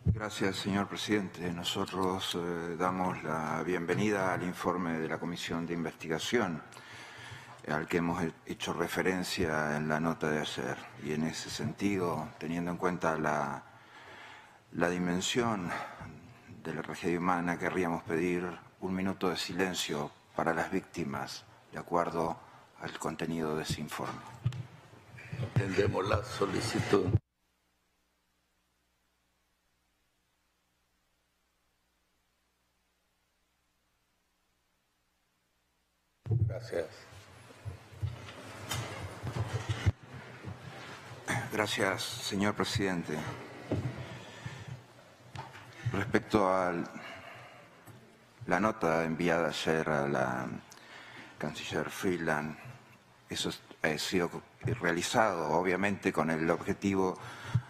Gracias, señor presidente. Nosotros damos la bienvenida al informe de la Comisión de Investigación al que hemos hecho referencia en la nota de ayer. Y en ese sentido, teniendo en cuenta la dimensión de la tragedia humana, querríamos pedir un minuto de silencio para las víctimas, de acuerdo al contenido de ese informe. Entendemos la solicitud. Gracias. Gracias, señor presidente. Respecto a la nota enviada ayer a la canciller Freeland, eso ha sido realizado obviamente con el objetivo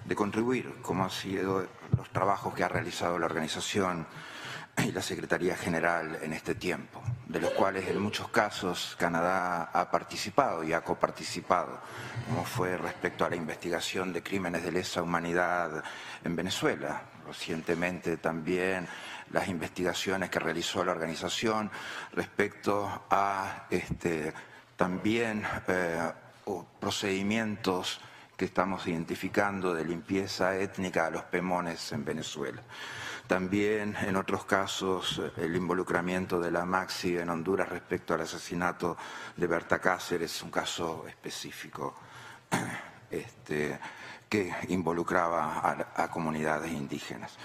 de contribuir, como han sido los trabajos que ha realizado la organización y la Secretaría General en este tiempo, de los cuales en muchos casos Canadá ha participado y ha coparticipado, como fue respecto a la investigación de crímenes de lesa humanidad en Venezuela. Recientemente también las investigaciones que realizó la organización respecto a también procedimientos que estamos identificando de limpieza étnica a los Pemones en Venezuela. También, en otros casos, el involucramiento de la Maxi en Honduras respecto al asesinato de Berta Cáceres, un caso específico que involucraba a comunidades indígenas.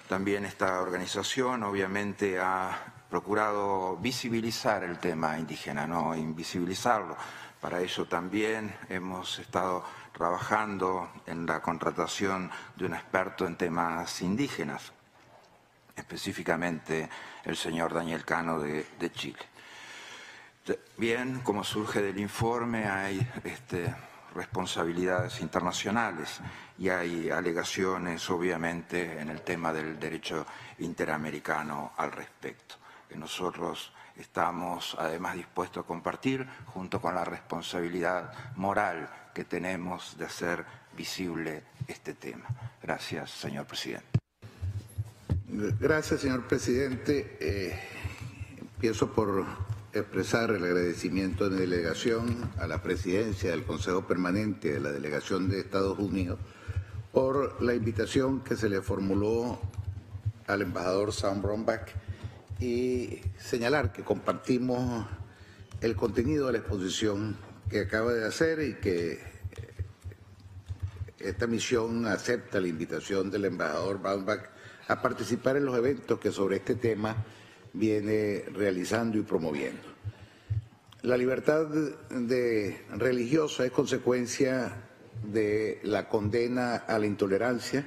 También esta organización, obviamente, ha procurado visibilizar el tema indígena, no invisibilizarlo. Para ello también hemos estado trabajando en la contratación de un experto en temas indígenas, específicamente el señor Daniel Cano de Chile. Bien, como surge del informe, hay responsabilidades internacionales y hay alegaciones, obviamente, en el tema del derecho interamericano al respecto, que nosotros estamos además dispuestos a compartir junto con la responsabilidad moral que tenemos de hacer visible este tema. Gracias, señor presidente. Gracias, señor presidente. Empiezo por expresar el agradecimiento de delegación a la presidencia del Consejo Permanente de la Delegación de Estados Unidos por la invitación que se le formuló al embajador Sam Brownback y señalar que compartimos el contenido de la exposición que acaba de hacer y que esta misión acepta la invitación del embajador Brownback a participar en los eventos que sobre este tema viene realizando y promoviendo. La libertad religiosa es consecuencia de la condena a la intolerancia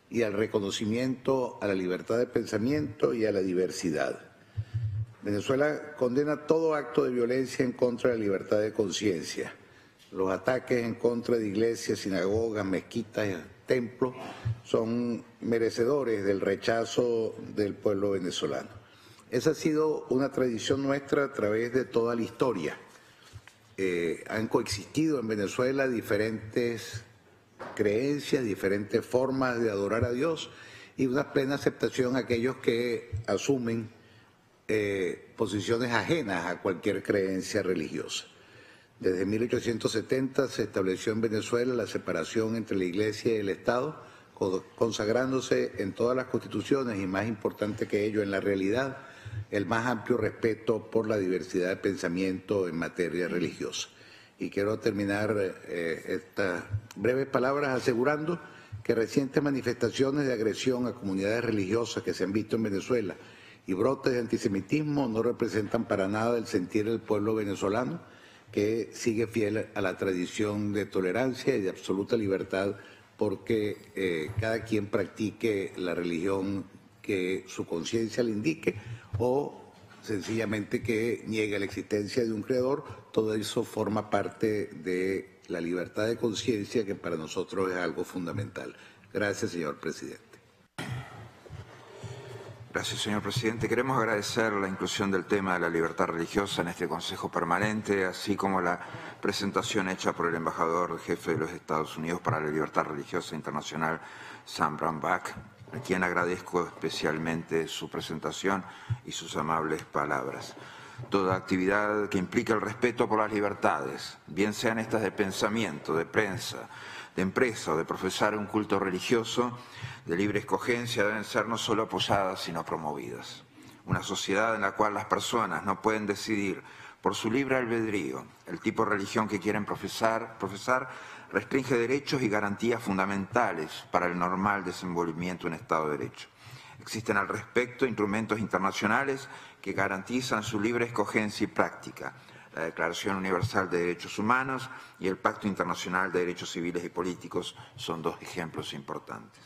y al reconocimiento a la libertad de pensamiento y a la diversidad. Venezuela condena todo acto de violencia en contra de la libertad de conciencia. Los ataques en contra de iglesias, sinagogas, mezquitas, templos son merecedores del rechazo del pueblo venezolano. Esa ha sido una tradición nuestra a través de toda la historia. Han coexistido en Venezuela diferentes creencias, diferentes formas de adorar a Dios y una plena aceptación a aquellos que asumen posiciones ajenas a cualquier creencia religiosa. Desde 1870 se estableció en Venezuela la separación entre la Iglesia y el Estado, consagrándose en todas las constituciones y, más importante que ello, en la realidad, el más amplio respeto por la diversidad de pensamiento en materia religiosa. Y quiero terminar estas breves palabras asegurando que recientes manifestaciones de agresión a comunidades religiosas que se han visto en Venezuela y brotes de antisemitismo no representan para nada el sentir del pueblo venezolano, que sigue fiel a la tradición de tolerancia y de absoluta libertad porque cada quien practique la religión que su conciencia le indique o sencillamente que niegue la existencia de un creador. Todo eso forma parte de la libertad de conciencia que para nosotros es algo fundamental. Gracias, señor presidente. Gracias, señor presidente. Queremos agradecer la inclusión del tema de la libertad religiosa en este Consejo Permanente, así como la presentación hecha por el embajador jefe de los Estados Unidos para la Libertad Religiosa Internacional, Sam Brownback. a quien agradezco especialmente su presentación y sus amables palabras. Toda actividad que implique el respeto por las libertades, bien sean estas de pensamiento, de prensa, de empresa o de profesar un culto religioso, de libre escogencia, deben ser no solo apoyadas, sino promovidas. Una sociedad en la cual las personas no pueden decidir por su libre albedrío el tipo de religión que quieren profesar restringe derechos y garantías fundamentales para el normal desenvolvimiento de un Estado de Derecho. Existen al respecto instrumentos internacionales que garantizan su libre escogencia y práctica. La Declaración Universal de Derechos Humanos y el Pacto Internacional de Derechos Civiles y Políticos son dos ejemplos importantes.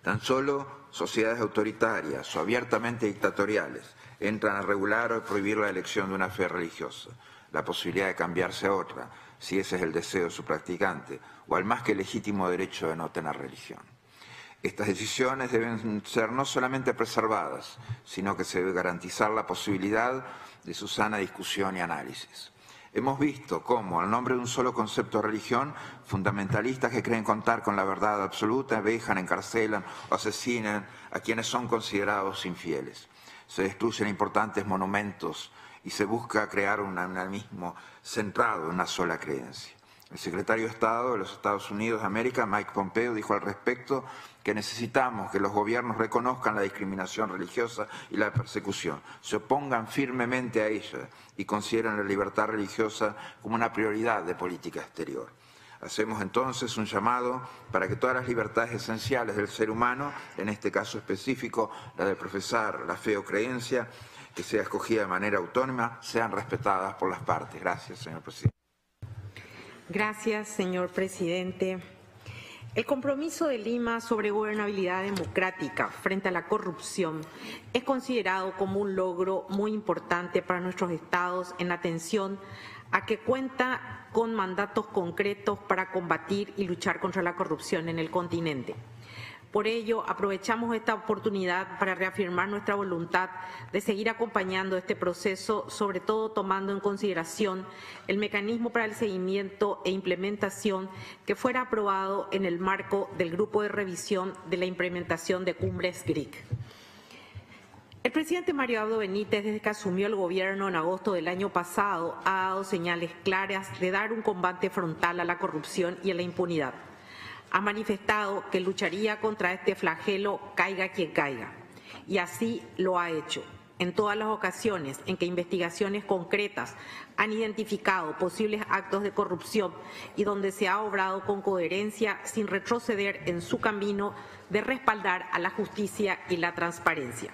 Tan solo sociedades autoritarias o abiertamente dictatoriales entran a regular o prohibir la elección de una fe religiosa, la posibilidad de cambiarse a otra, si ese es el deseo de su practicante, o al más que legítimo derecho de no tener religión. Estas decisiones deben ser no solamente preservadas, sino que se debe garantizar la posibilidad de su sana discusión y análisis. Hemos visto cómo, al nombre de un solo concepto de religión, fundamentalistas que creen contar con la verdad absoluta vejan, encarcelan o asesinan a quienes son considerados infieles. Se destruyen importantes monumentos y se busca crear un animismo centrado en una sola creencia. El secretario de Estado de los Estados Unidos de América, Mike Pompeo, dijo al respecto que necesitamos que los gobiernos reconozcan la discriminación religiosa y la persecución, se opongan firmemente a ella y consideren la libertad religiosa como una prioridad de política exterior. Hacemos entonces un llamado para que todas las libertades esenciales del ser humano, en este caso específico la de profesar la fe o creencia, que sea escogida de manera autónoma, sean respetadas por las partes. Gracias, señor presidente. Gracias, señor presidente. El compromiso de Lima sobre gobernabilidad democrática frente a la corrupción es considerado como un logro muy importante para nuestros estados en atención a que cuenta con mandatos concretos para combatir y luchar contra la corrupción en el continente. Por ello, aprovechamos esta oportunidad para reafirmar nuestra voluntad de seguir acompañando este proceso, sobre todo tomando en consideración el mecanismo para el seguimiento e implementación que fuera aprobado en el marco del Grupo de Revisión de la Implementación de Cumbres GRIC. El presidente Mario Abdo Benítez, desde que asumió el gobierno en agosto del año pasado, ha dado señales claras de dar un combate frontal a la corrupción y a la impunidad. Ha manifestado que lucharía contra este flagelo caiga quien caiga, y así lo ha hecho. En todas las ocasiones en que investigaciones concretas han identificado posibles actos de corrupción y donde se ha obrado con coherencia sin retroceder en su camino de respaldar a la justicia y la transparencia.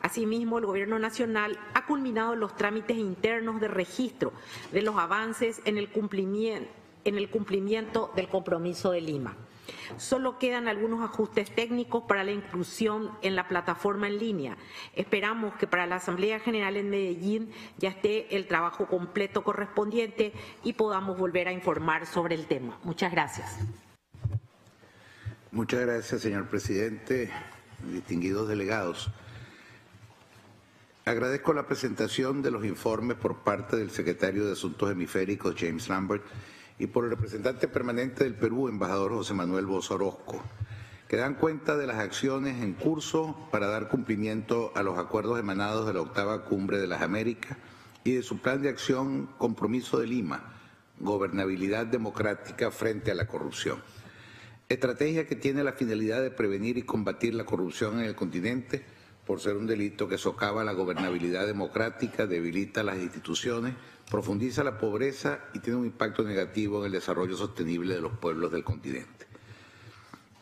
Asimismo, el Gobierno Nacional ha culminado los trámites internos de registro de los avances en el cumplimiento del compromiso de Lima. Solo quedan algunos ajustes técnicos para la inclusión en la plataforma en línea. Esperamos que para la Asamblea General en Medellín ya esté el trabajo completo correspondiente y podamos volver a informar sobre el tema. Muchas gracias. Muchas gracias, señor presidente, distinguidos delegados. Agradezco la presentación de los informes por parte del secretario de Asuntos Hemisféricos, James Lambert, y por el representante permanente del Perú, embajador José Manuel Bozo Orozco, que dan cuenta de las acciones en curso para dar cumplimiento a los acuerdos emanados de la 8ª Cumbre de las Américas y de su plan de acción Compromiso de Lima, Gobernabilidad Democrática frente a la corrupción. Estrategia que tiene la finalidad de prevenir y combatir la corrupción en el continente por ser un delito que socava la gobernabilidad democrática, debilita las instituciones, profundiza la pobreza y tiene un impacto negativo en el desarrollo sostenible de los pueblos del continente.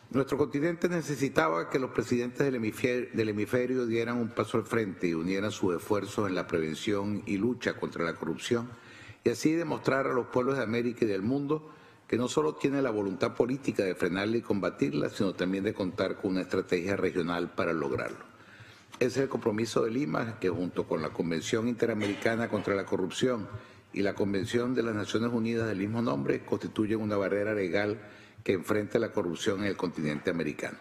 Nuestro continente necesitaba que los presidentes del hemisferio dieran un paso al frente y unieran sus esfuerzos en la prevención y lucha contra la corrupción y así demostrar a los pueblos de América y del mundo que no solo tiene la voluntad política de frenarla y combatirla, sino también de contar con una estrategia regional para lograrlo. Ese es el compromiso de Lima, que junto con la Convención Interamericana contra la Corrupción y la Convención de las Naciones Unidas del mismo nombre, constituyen una barrera legal que enfrenta la corrupción en el continente americano.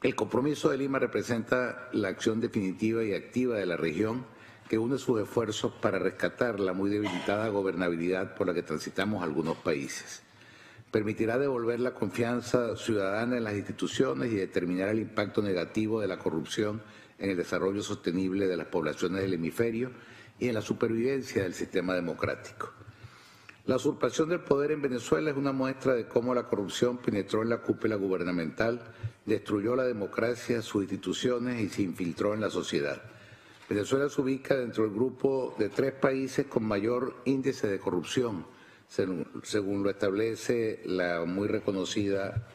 El compromiso de Lima representa la acción definitiva y activa de la región que une sus esfuerzos para rescatar la muy debilitada gobernabilidad por la que transitamos algunos países. permitirá devolver la confianza ciudadana en las instituciones y determinar el impacto negativo de la corrupción en el desarrollo sostenible de las poblaciones del hemisferio y en la supervivencia del sistema democrático. La usurpación del poder en Venezuela es una muestra de cómo la corrupción penetró en la cúpula gubernamental, destruyó la democracia, sus instituciones y se infiltró en la sociedad. Venezuela se ubica dentro del grupo de 3 países con mayor índice de corrupción, según lo establece la muy reconocida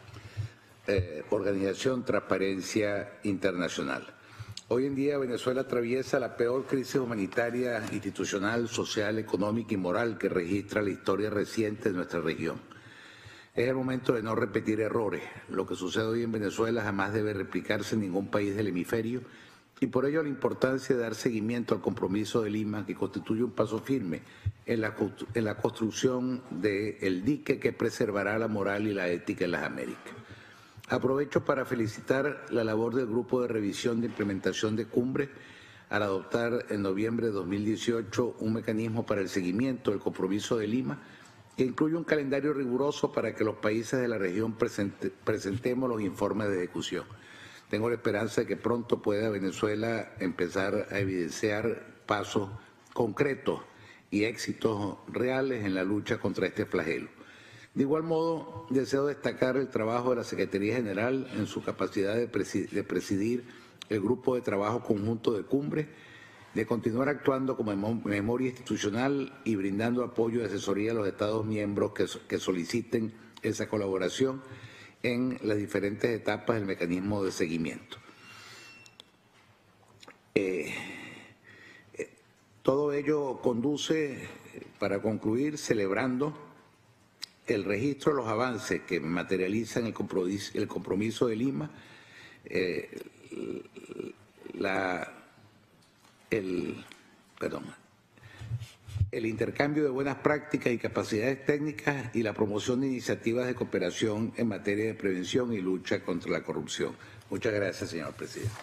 organización Transparencia Internacional. Hoy en día Venezuela atraviesa la peor crisis humanitaria, institucional, social, económica y moral que registra la historia reciente de nuestra región. Es el momento de no repetir errores. Lo que sucede hoy en Venezuela jamás debe replicarse en ningún país del hemisferio y por ello la importancia de dar seguimiento al compromiso de Lima, que constituye un paso firme en la construcción del dique que preservará la moral y la ética en las Américas. Aprovecho para felicitar la labor del Grupo de Revisión de Implementación de Cumbre al adoptar en noviembre de 2018 un mecanismo para el seguimiento del compromiso de Lima que incluye un calendario riguroso para que los países de la región presentemos los informes de ejecución. Tengo la esperanza de que pronto pueda Venezuela empezar a evidenciar pasos concretos y éxitos reales en la lucha contra este flagelo. De igual modo, deseo destacar el trabajo de la Secretaría General en su capacidad de presidir el Grupo de Trabajo Conjunto de Cumbre, de continuar actuando como memoria institucional y brindando apoyo y asesoría a los Estados miembros que soliciten esa colaboración en las diferentes etapas del mecanismo de seguimiento. Todo ello conduce, para concluir, celebrando el registro de los avances que materializan el compromiso de Lima, el intercambio de buenas prácticas y capacidades técnicas y la promoción de iniciativas de cooperación en materia de prevención y lucha contra la corrupción. Muchas gracias, señor presidente.